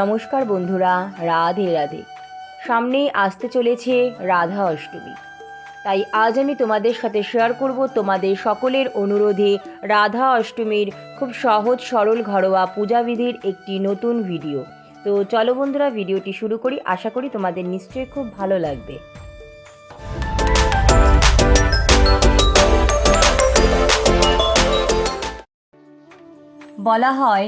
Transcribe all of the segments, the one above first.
নমস্কার বন্ধুরা, রাধে রাধে। সামনেই আসতে চলেছে রাধা অষ্টমী, তাই আজ আমি তোমাদের সাথে শেয়ার করব তোমাদের সকলের অনুরোধে রাধা অষ্টমীর খুব সহজ সরল ঘরোয়া পূজাবিধির একটি নতুন ভিডিও। তো চলো বন্ধুরা, ভিডিওটি শুরু করি। আশা করি তোমাদের নিশ্চয়ই খুব ভালো লাগবে। বলা হয়,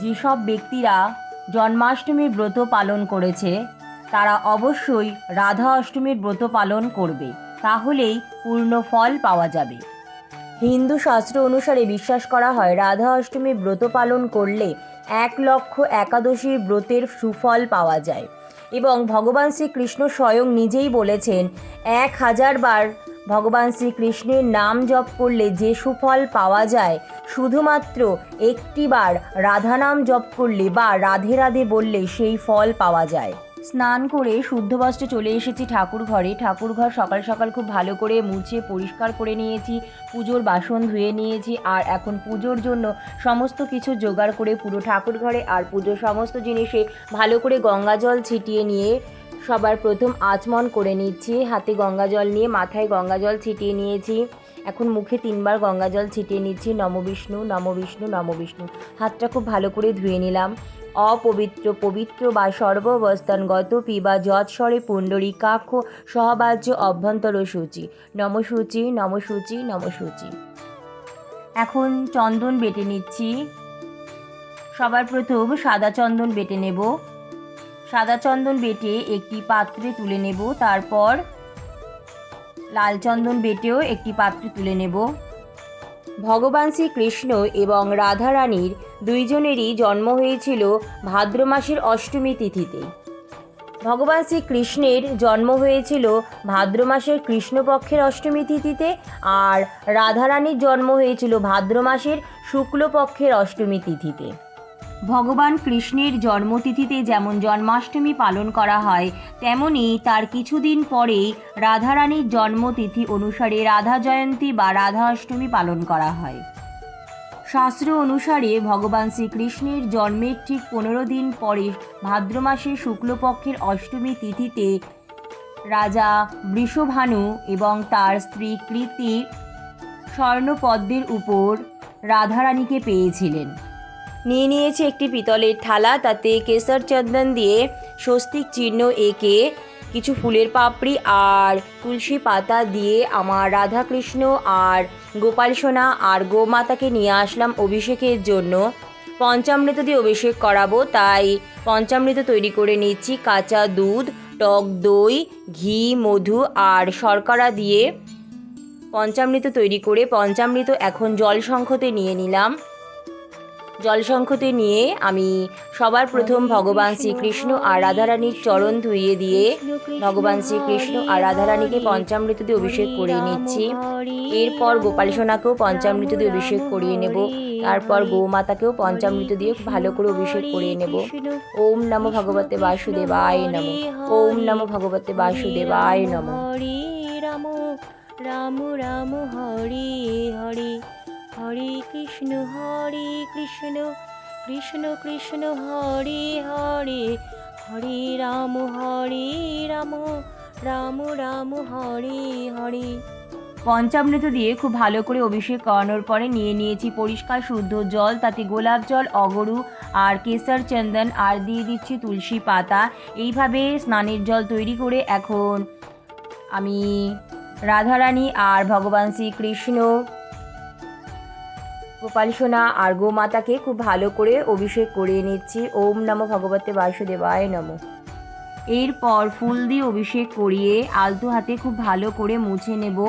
যেসব ব্যক্তিরা জন্মাষ্টমীর ব্রত পালন করেছে তারা অবশ্যই রাধা অষ্টমীর ব্রত পালন করবে, তাহলেই পূর্ণ ফল পাওয়া যাবে। হিন্দু শাস্ত্র অনুসারে বিশ্বাস করা হয় রাধা অষ্টমীর ব্রত পালন করলে 1,00,000 ব্রতের সুফল পাওয়া যায় এবং ভগবান শ্রীকৃষ্ণ স্বয়ং নিজেই বলেছেন 1000 বার ভগবান শ্রীকৃষ্ণের নাম জপ করলে যে সুফল পাওয়া যায়, শুধুমাত্র একটি বার রাধা নাম জপ করলে বা রাধে রাধে বললে সেই ফল পাওয়া যায়। স্নান করে শুদ্ধ বস্ত্রে চলে এসেছি ঠাকুর ঘরে। ঠাকুরঘর সকাল সকাল খুব ভালো করে মুছে পরিষ্কার করে নিয়েছি, পুজোর বাসন ধুয়ে নিয়েছি, আর এখন পুজোর জন্য সমস্ত কিছু জোগাড় করে পুরো ঠাকুর ঘরে আর পুজোর সমস্ত জিনিসে ভালো করে গঙ্গা জল ছিটিয়ে নিয়ে সবার প্রথম আচমন করে নিচ্ছি। হাতে গঙ্গা জল নিয়ে মাথায় গঙ্গা জল ছিটিয়ে নিয়েছি। এখন মুখে 3 বার গঙ্গা জল ছিটিয়ে নিচ্ছি। নম বিষ্ণু নম বিষ্ণু নম বিষ্ণু। হাতটা খুব ভালো করে ধুয়ে নিলাম। অপবিত্র পবিত্র বা সর্বাবস্থানগত পিবা যৎস্বরে পুণ্ডরীকাক্ষ সহবাজ্য অভ্যন্তর সূচি নম সূচি নম সূচি নম সূচি। এখন চন্দন বেটে নিচ্ছি। সবার প্রথম সাদা চন্দন বেটে নেব। সাদা চন্দন বেটে একটি পাত্রে তুলে নেব। তারপর লাল চন্দন বেটেও একটি পাত্রে তুলে নেব। ভগবান শ্রীকৃষ্ণ এবং রাধারানীর দুইজনেরই জন্ম হয়েছিল ভাদ্র মাসের অষ্টমী তিথিতে। ভগবান শ্রীকৃষ্ণের জন্ম হয়েছিল ভাদ্র মাসের কৃষ্ণপক্ষের অষ্টমী তিথিতে, আর রাধারানীর জন্ম হয়েছিল ভাদ্র মাসের শুক্লপক্ষের অষ্টমী তিথিতে। ভগবান কৃষ্ণের জন্মতিথিতে যেমন জন্মাষ্টমী পালন করা হয়, তেমনি তার কিছুদিন পরেই রাধারানীর জন্মতিথি অনুসারে রাধা জয়ন্তী বা রাধা অষ্টমী পালন করা হয়। শাস্ত্র অনুসারে ভগবান শ্রীকৃষ্ণের জন্মের ঠিক 15 দিন পরে ভাদ্র মাসের শুক্লপক্ষের অষ্টমী তিথিতে রাজা বৃষভানু এবং তার স্ত্রী কৃতি স্বর্ণপদ্মের উপর রাধারানীকে পেয়েছিলেন। নিয়েছে একটি পিতলের থালা, তাতে কেশর চন্দন দিয়ে স্বস্তিক চিহ্ন এঁকে কিছু ফুলের পাপড়ি আর তুলসী পাতা দিয়ে আমার রাধাকৃষ্ণ আর গোপাল সোনা আর গোমাতাকে নিয়ে আসলাম অভিষেকের জন্য। পঞ্চামৃত দিয়ে অভিষেক করাবো, তাই পঞ্চামৃত তৈরি করে নিচ্ছি। কাঁচা দুধ, টক দই, ঘি, মধু আর শর্করা দিয়ে পঞ্চামৃত তৈরি করে পঞ্চামৃত এখন জলশঙ্খতে নিয়ে নিলাম। জলশঙ্খতে নিয়ে আমি সবার প্রথম ভগবান শ্রীকৃষ্ণ আর রাধারানীর চরণ ধুইয়ে দিয়ে ভগবান শ্রীকৃষ্ণ আর রাধারানীকে পঞ্চামৃত দিয়ে অভিষেক করিয়ে নিচ্ছি। এরপর গোপাল সোনাকেও পঞ্চামৃত দিয়ে অভিষেক করিয়ে নেব। তারপর গৌমাতাকেও পঞ্চামৃত দিয়ে ভালো করে অভিষেক করিয়ে নেব। ওম নমো ভগবতে বাসুদেবায় নমঃ। ওম নমো ভগবতে বাসুদেবায় নমঃ। রাম রাম রাম হরে হরে হরে কৃষ্ণ কৃষ্ণ কৃষ্ণ হরে হরে হরে রাম রাম রাম হরে হরে। পঞ্চামৃত দিয়ে খুব ভালো করে অভিষেক করানোর পরে নিয়েছি পরিষ্কার শুদ্ধ জল, তাতে গোলাপ জল, অগরু আর কেশর চন্দন আর দিয়ে দিচ্ছি তুলসী পাতা। এইভাবে স্নানের জল তৈরি করে এখন আমি রাধারানী আর ভগবান শ্রীকৃষ্ণ, গোপাল সোনা আর গোমাতাকে খুব ভালো করে অভিষেক করিয়ে নিচ্ছি। ওম নমো ভগবতে বাসুদেবায় নমঃ। এরপর ফুল দিয়ে অভিষেক করিয়ে আলতো হাতে খুব ভালো করে মুছে নেব।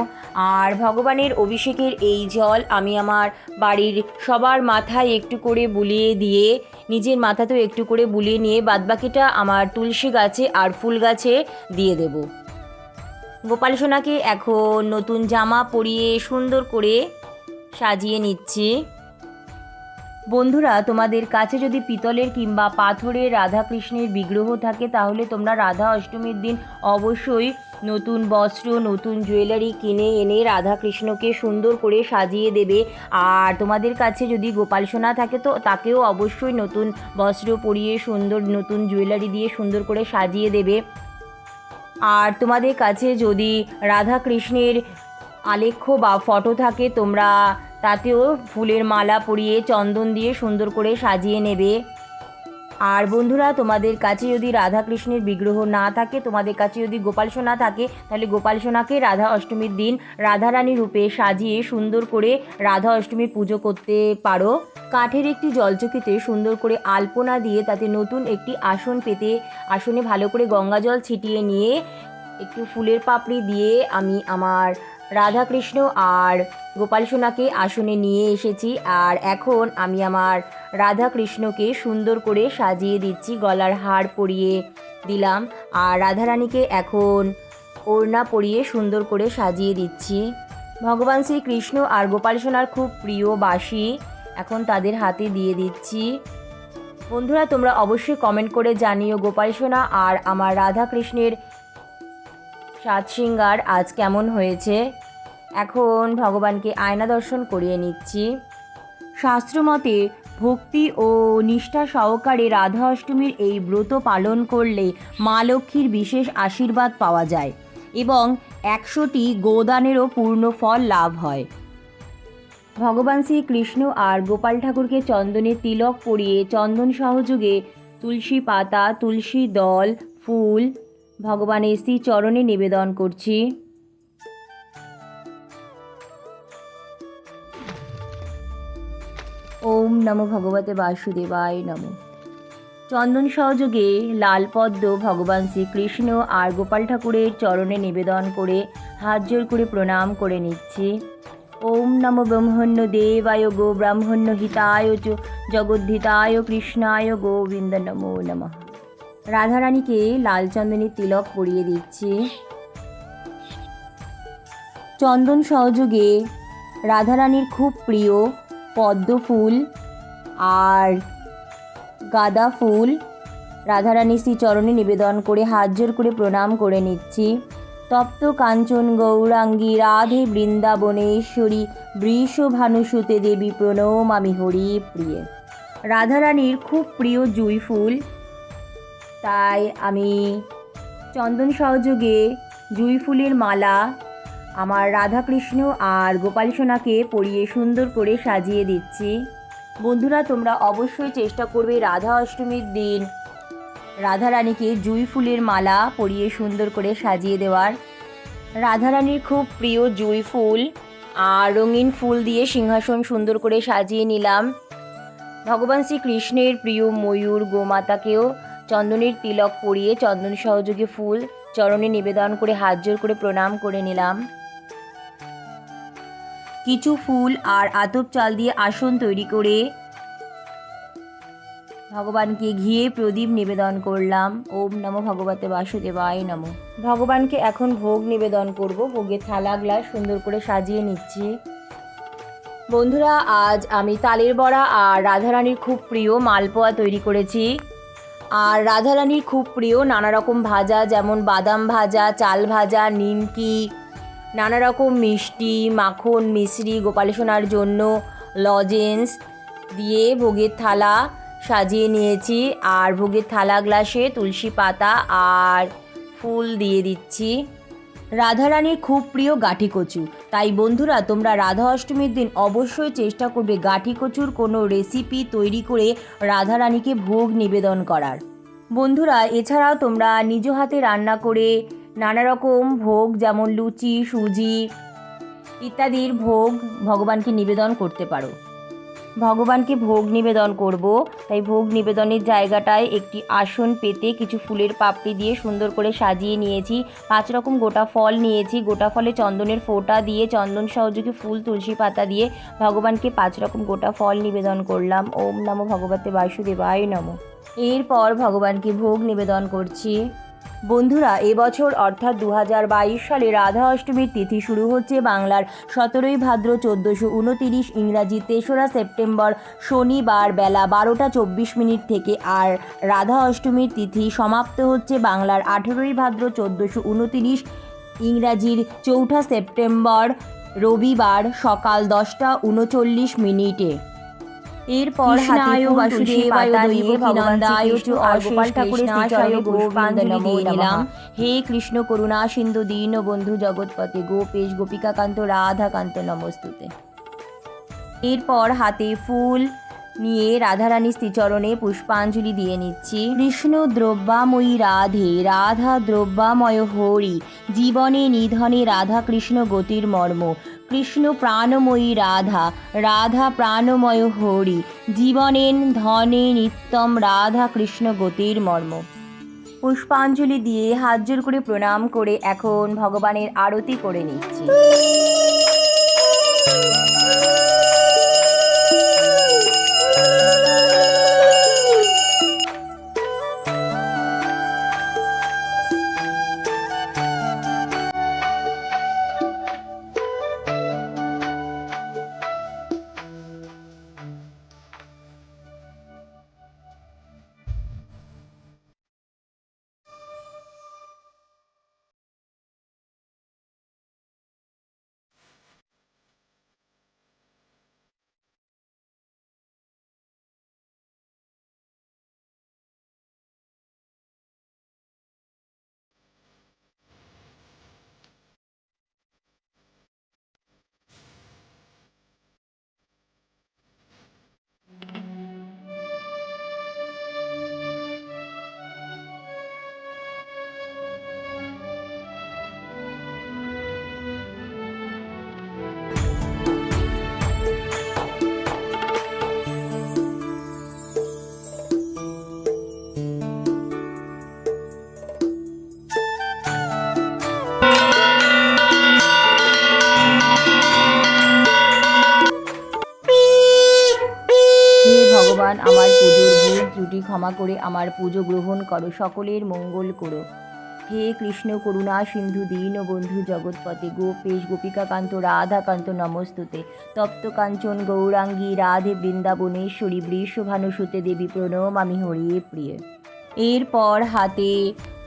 আর ভগবানের অভিষেকের এই জল আমি আমার বাড়ির সবার মাথায় একটু করে বুলিয়ে দিয়ে নিজের মাথাতেও একটু করে বুলিয়ে নিয়ে বাদবাকিটা আমার তুলসী গাছে আর ফুল গাছে দিয়ে দেব। গোপাল সোনাকে এখন নতুন জামা পরিয়ে সুন্দর করে সাজিয়ে নিচ্ছি। বন্ধুরা, তোমাদের কাছে যদি পিতলের কিংবা পাথরের রাধাকৃষ্ণের বিগ্রহ থাকে, তাহলে তোমরা রাধা অষ্টমীর দিন অবশ্যই নতুন বস্ত্র, নতুন জুয়েলারি কিনে এনে রাধাকৃষ্ণকে সুন্দর করে সাজিয়ে দেবে। আর তোমাদের কাছে যদি গোপাল সোনা থাকে তো তাকেও অবশ্যই নতুন বস্ত্র পরিয়ে সুন্দর নতুন জুয়েলারি দিয়ে সুন্দর করে সাজিয়ে দেবে। আর তোমাদের কাছে যদি রাধাকৃষ্ণের আলেখ্য বা ফটো থাকে তোমরা তাতেও ফুলের মালা পরিয়ে চন্দন দিয়ে সুন্দর করে সাজিয়ে নেবে। আর বন্ধুরা, তোমাদের কাছে যদি রাধাকৃষ্ণের বিগ্রহ না থাকে, তোমাদের কাছে যদি গোপাল সোনা থাকে, তাহলে গোপাল সোনাকে রাধা অষ্টমীর দিন রাধারানী রূপে সাজিয়ে সুন্দর করে রাধা অষ্টমীর পুজো করতে পারো। কাঠের একটি জলচকিতে সুন্দর করে আলপনা দিয়ে তাতে নতুন একটি আসন পেতে আসনে ভালো করে গঙ্গা জল ছিটিয়ে নিয়ে একটু ফুলের পাপড়ি দিয়ে আমি আমার রাধাকৃষ্ণ আর গোপাল সোনাকে আসনে নিয়ে এসেছি। আর এখন আমি আমার রাধাকৃষ্ণকে সুন্দর করে সাজিয়ে দিচ্ছি, গলার হার পরিয়ে দিলাম। আর রাধারানীকে এখন ওড়না পরিয়ে সুন্দর করে সাজিয়ে দিচ্ছি। ভগবান শ্রীকৃষ্ণ আর গোপাল সোনার খুব প্রিয় বাঁশি এখন তাদের হাতে দিয়ে দিচ্ছি। বন্ধুরা, তোমরা অবশ্যই কমেন্ট করে জানিও গোপাল সোনা আর আমার রাধাকৃষ্ণের সাজ শৃঙ্গার আজ কেমন হয়েছে। এখন ভগবানকে আয়না দর্শন করিয়ে নিচ্ছি। শাস্ত্রমতে ভক্তি ও নিষ্ঠা সহকারে রাধা অষ্টমীর এই ব্রত পালন করলে মা লক্ষ্মীর বিশেষ আশীর্বাদ পাওয়া যায় এবং 100টি গোদানেরও পূর্ণ ফল লাভ হয়। ভগবান শ্রীকৃষ্ণ আর গোপাল ঠাকুরকে চন্দনের তিলক পরিয়ে চন্দন সহযোগে তুলসী পাতা, তুলসী দল, ফুল ভগবানের শ্রী চরণে নিবেদন করছি। ওম নমো ভগবতে বাসুদেবায় নমঃ। চন্দন সহযোগে লাল পদ্ম ভগবান শ্রীকৃষ্ণ আর গোপাল ঠাকুরের চরণে নিবেদন করে হাত জোড় করে প্রণাম করে নিচ্ছি। ওম নমো ব্রহ্মণ্য দেবায় গো ব্রাহ্মণ্য হিতায় চ জগদ্ধিতায় কৃষ্ণায় গোবিন্দ নমো নমঃ। রাধারানীকে লাল চন্দনের তিলক পরিয়ে দিচ্ছি। চন্দন সহযোগে রাধারানীর খুব প্রিয় পদ্ম ফুল আর গাঁদা ফুল রাধারানীর শ্রীচরণে নিবেদন করে হাত জোড় করে প্রণাম করে নিচ্ছি। তপ্ত কাঞ্চন গৌরাঙ্গী রাধে বৃন্দাবনেশ্বরী বৃষভানুসুতে দেবী প্রণমামি হরি প্রিয়ে। রাধারানীর খুব প্রিয় জুঁই ফুল, তাই আমি চন্দন সহযোগে জুঁই ফুলের মালা আমার রাধাকৃষ্ণ আর গোপাল সোনাকে পরিয়ে সুন্দর করে সাজিয়ে দিচ্ছি। বন্ধুরা, তোমরা অবশ্যই চেষ্টা করবে রাধা অষ্টমীর দিন রাধারানীকে জুঁই ফুলের মালা পরিয়ে সুন্দর করে সাজিয়ে দেওয়ার। রাধারানীর খুব প্রিয় জুঁই ফুল আর রঙিন ফুল দিয়ে সিংহাসন সুন্দর করে সাজিয়ে নিলাম। ভগবান শ্রীকৃষ্ণের প্রিয় ময়ূর গোমাতাকেও চন্দনের তিলক পরিয়ে চন্দন সহযোগে ফুল চরণে নিবেদন করে হাত জোড় করে প্রণাম করে নিলাম। কিছু ফুল আর আতপ চাল দিয়ে আসন তৈরি করে ভগবানকে ঘিয়ে প্রদীপ নিবেদন করলাম। ওম নমো ভগবতে বাসুদেবায় নমঃ। ভগবানকে এখন ভোগ নিবেদন করব। ভোগের থালা গ্লাস সুন্দর করে সাজিয়ে নিচ্ছি। বন্ধুরা, আজ আমি তালের বড়া আর রাধারানীর খুব প্রিয় মালপোয়া তৈরি করেছি। আর রাধারানীর খুব প্রিয় নানা রকম ভাজা, যেমন বাদাম ভাজা, চাল ভাজা, নিমকি, নানা রকম মিষ্টি, মাখন, মিশ্রি, গোপাল সোনার জন্য লজেন্স দিয়ে ভোগের থালা সাজিয়ে নিয়েছি। আর ভোগের থালা গ্লাসে তুলসী পাতা আর ফুল দিয়ে দিচ্ছি। রাধারানীর খুব প্রিয় গাঠি কচু, তাই বন্ধুরা তোমরা রাধা অষ্টমীর দিন অবশ্যই চেষ্টা করবে গাঠি কচুর কোনো রেসিপি তৈরি করে রাধারানীকে ভোগ নিবেদন করার। বন্ধুরা, এছাড়াও তোমরা নিজ হাতে রান্না করে নানা রকম ভোগ যেমন লুচি, সুজি ইত্যাদির ভোগ ভগবানকে নিবেদন করতে পারো। ভগবানকে ভোগ নিবেদন করব, তাই ভোগ নিবেদনের জায়গাটায় একটি আসন পেতে কিছু ফুলের পাপড়ি দিয়ে সুন্দর করে সাজিয়ে নিয়েছি। 5 রকম গোটা ফল নিয়েছি। গোটা ফলে চন্দনের ফোঁটা দিয়ে চন্দন সহযোগে ফুল, তুলসী পাতা দিয়ে ভগবানকে 5 রকম গোটা ফল নিবেদন করলাম। ওম নমো ভগবতে বাসুদেবায় নমঃ। এরপর ভগবানকে ভোগ নিবেদন করছি। বন্ধুরা, এবছর অর্থাৎ 2022 সালে রাধা অষ্টমীর তিথি শুরু হচ্ছে বাংলার 17ই ভাদ্র 1429, ইংরাজি 3রা সেপ্টেম্বর শনিবার বেলা 12টা 24 মিনিট থেকে। আর রাধা অষ্টমীর তিথি সমাপ্ত হচ্ছে বাংলার 18ই ভাদ্র 1429, ইংরাজির 4 সেপ্টেম্বর রবিবার সকাল 10:39। এরপর হাতে ফুল তুলসী পাতা নিয়ে ভগবান শ্রীকৃষ্ণ আর গোপাল ঠাকুরের শ্রীচরণে পুষ্পাঞ্জলি দিয়ে নিলাম। হে কৃষ্ণ করুণা সিন্ধু দীন বন্ধু জগৎপতে গোপেশ গোপিকাকান্ত রাধাকান্ত নমস্তুতে। এরপর হাতে ফুল নিয়ে রাধারানী শ্রীচরণে পুষ্পাঞ্জলি দিয়ে নিচ্ছি। কৃষ্ণ দ্রব্যাময়ী রাধে, রাধা দ্রব্যাময় হরি, জীবনে নিধনে রাধা কৃষ্ণ গতির মর্ম। কৃষ্ণ প্রাণময়ী রাধা, রাধা প্রাণময় হরি, জীবনেন ধনে নিত্যম রাধা কৃষ্ণ গতির মর্ম। পুষ্পাঞ্জলি দিয়ে হাত জোর করে প্রণাম করে এখন ভগবানের আরতি করে নিচ্ছি। ভগবান আমার পুজোর ভুল ত্রুটি ক্ষমা করে আমার পুজো গ্রহণ করো, সকলের মঙ্গল করো। হে কৃষ্ণ করুণা সিন্ধু দীন বন্ধু জগৎপতে গোপেশ গোপিকাকান্ত রাধাকান্ত নমস্তুতে। তপ্ত কাঞ্চন গৌরাঙ্গী রাধে বৃন্দাবনেশ্বরী বৃষভানুসুতে দেবী প্রণমামি হরি প্রিয়। এরপর হাতে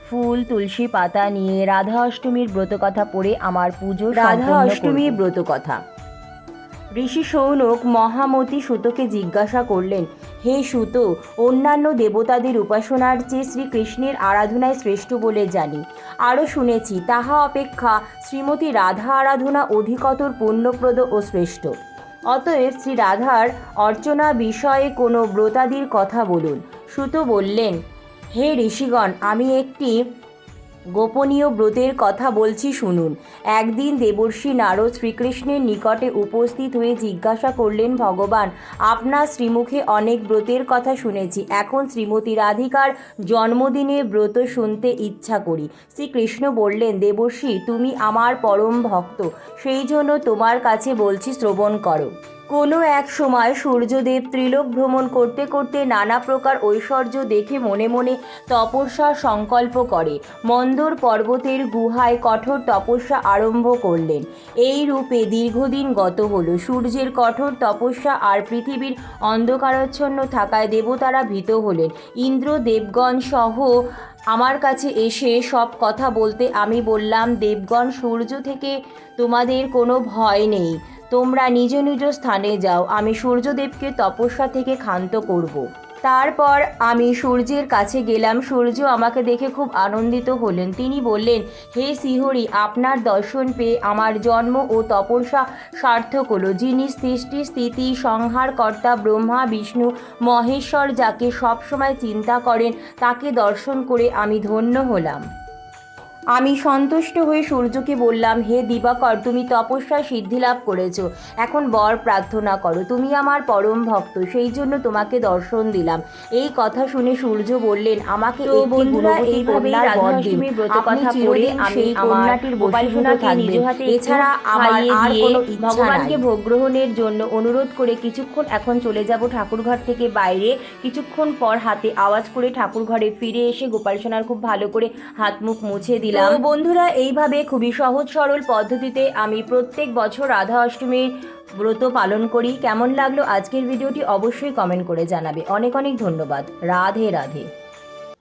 ফুল তুলসী পাতা নিয়ে রাধা অষ্টমীর ব্রতকথা পড়ে আমার পুজো। রাধা অষ্টমীর ব্রতকথা। ঋষি শৌনক মহামতি সুতোকে জিজ্ঞাসা করলেন, হে সুত, অন্যান্য দেবতাদের উপাসনার চেয়ে শ্রীকৃষ্ণের আরাধনায় শ্রেষ্ঠ বলে জানি, আরও শুনেছি তাহা অপেক্ষা শ্রীমতী রাধা আরাধনা অধিকতর পুণ্যপ্রদ ও শ্রেষ্ঠ। অতএব শ্রী রাধার অর্চনা বিষয়ে কোনো ব্রতাদির কথা বলুন। সুত বললেন, হে ঋষিগণ, আমি একটি গোপনীয় ব্রতের কথা বলছি শুনুন। একদিন দেবর্ষি নারদ শ্রীকৃষ্ণের নিকটে উপস্থিত হয়ে জিজ্ঞাসা করলেন, ভগবান, আপনার শ্রীমুখে অনেক ব্রতের কথা শুনেছি, এখন শ্রীমতী রাধিকার জন্মদিনের ব্রত শুনতে ইচ্ছা করি। শ্রীকৃষ্ণ বললেন, দেবর্ষি, তুমি আমার পরম ভক্ত, সেই জন্য তোমার কাছে বলছি, শ্রবণ করো। কোনো এক সময় সূর্যদেব ত্রিলোক ভ্রমণ করতে করতে নানা প্রকার ঐশ্বর্য দেখে মনে মনে তপস্যার সংকল্প করে মন্দর পর্বতের গুহায় কঠোর তপস্যা আরম্ভ করলেন। এই রূপে দীর্ঘদিন গত হল। সূর্যের কঠোর তপস্যা আর পৃথিবীর অন্ধকারাচ্ছন্ন থাকায় দেবতারা ভীত হলেন। ইন্দ্র দেবগণ সহ আমার কাছে এসে সব কথা বলতে আমি বললাম, দেবগণ, সূর্য থেকে তোমাদের কোনো ভয় নেই, তোমরা নিজ নিজ স্থানে যাও, আমি সূর্যদেবকে তপস্যা থেকে ক্ষান্ত করব। তারপর আমি সূর্যের কাছে গেলাম। সূর্য আমাকে দেখে খুব আনন্দিত হলেন। তিনি বললেন, হে শ্রীহরি, আপনার দর্শন পেয়ে আমার জন্ম ও তপস্যা সার্থক হলো। যিনি সৃষ্টি স্থিতি সংহারকর্তা ব্রহ্মা বিষ্ণু মহেশ্বর, যাকে সবসময় চিন্তা করেন, তাকে দর্শন করে আমি ধন্য হলাম। আমি সন্তুষ্ট হয়ে সূর্যকে বললাম, হে দিবাকর, তুমি তপস্যায় সিদ্ধিলাভ করেছ, এখন বর প্রার্থনা করো। তুমি আমার পরম ভক্ত, সেই জন্য তোমাকে দর্শন দিলাম। এই কথা শুনে সূর্য বললেন, আমাকে এইভাবে রাধাষ্টমীর ব্রত কথা পড়ে আমি কন্যাটির বশীভূত নিজ হাতে এছাড়া আমার আর কোনো ভগবানকে ভোগ গ্রহণের জন্য অনুরোধ করে কিছুক্ষণ এখন চলে যাব ঠাকুরঘর থেকে বাইরে। কিছুক্ষণ পর হাতে আওয়াজ করে ঠাকুরঘরে ফিরে এসে গোপাল সোনার খুব ভালো করে হাত মুখ মুছে দিলাম। তো বন্ধুরা, এইভাবে খুবই সহজ সরল পদ্ধতিতে আমি প্রত্যেক বছর রাধা অষ্টমীর ব্রত পালন করি। কেমন লাগলো আজকের ভিডিওটি অবশ্যই কমেন্ট করে জানাবে। অনেক অনেক ধন্যবাদ। রাধে রাধে।